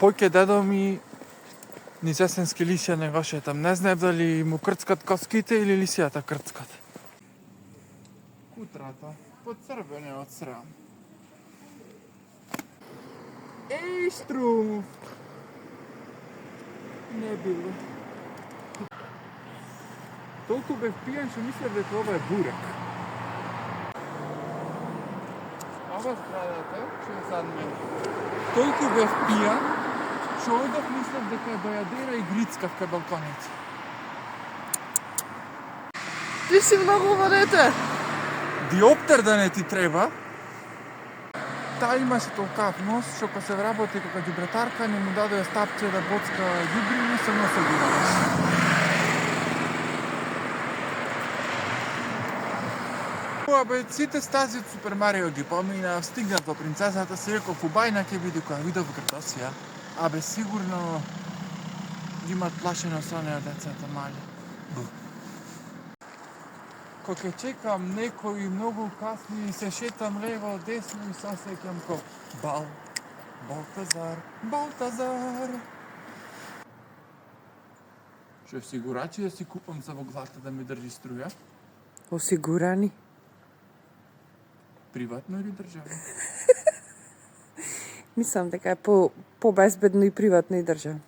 Појке дедо ми низ есенски лисија него шетам. Не знаев дали му крцкат коските или лисијата крцкат. Кутрата, поцрвене од срам. Еј, Штруф! Не било. Толку бев пијан што мислев дека ова е бурек. Ова страдата, што е зад мене. Толку бев пијан, што одев мислев дека е бајадера и грицкав кај балконите. Ти си многу во дете. Диоптер да не ти треба. Таа имаше толкав нос, што кога се вработи како ѓубретарка, не му даде стапче да боцка ѓубри и се носел ги даваш. Абе, сите стази од Супер Марио ги помина, стигнат во принцесата, се реков убајна ќе биде која видов Грдосија. Абе, сигурно ги имат плашено со неа децата мали. Кога ќе чекам некој многу касни и се шетам лево, десно и сосеќам ко Балтазар. Што сигурачи да си купам за во главата да ми држи струја? Осигурани. Приватно или државно? Мислам дека е по-безбедно и приватно и државно.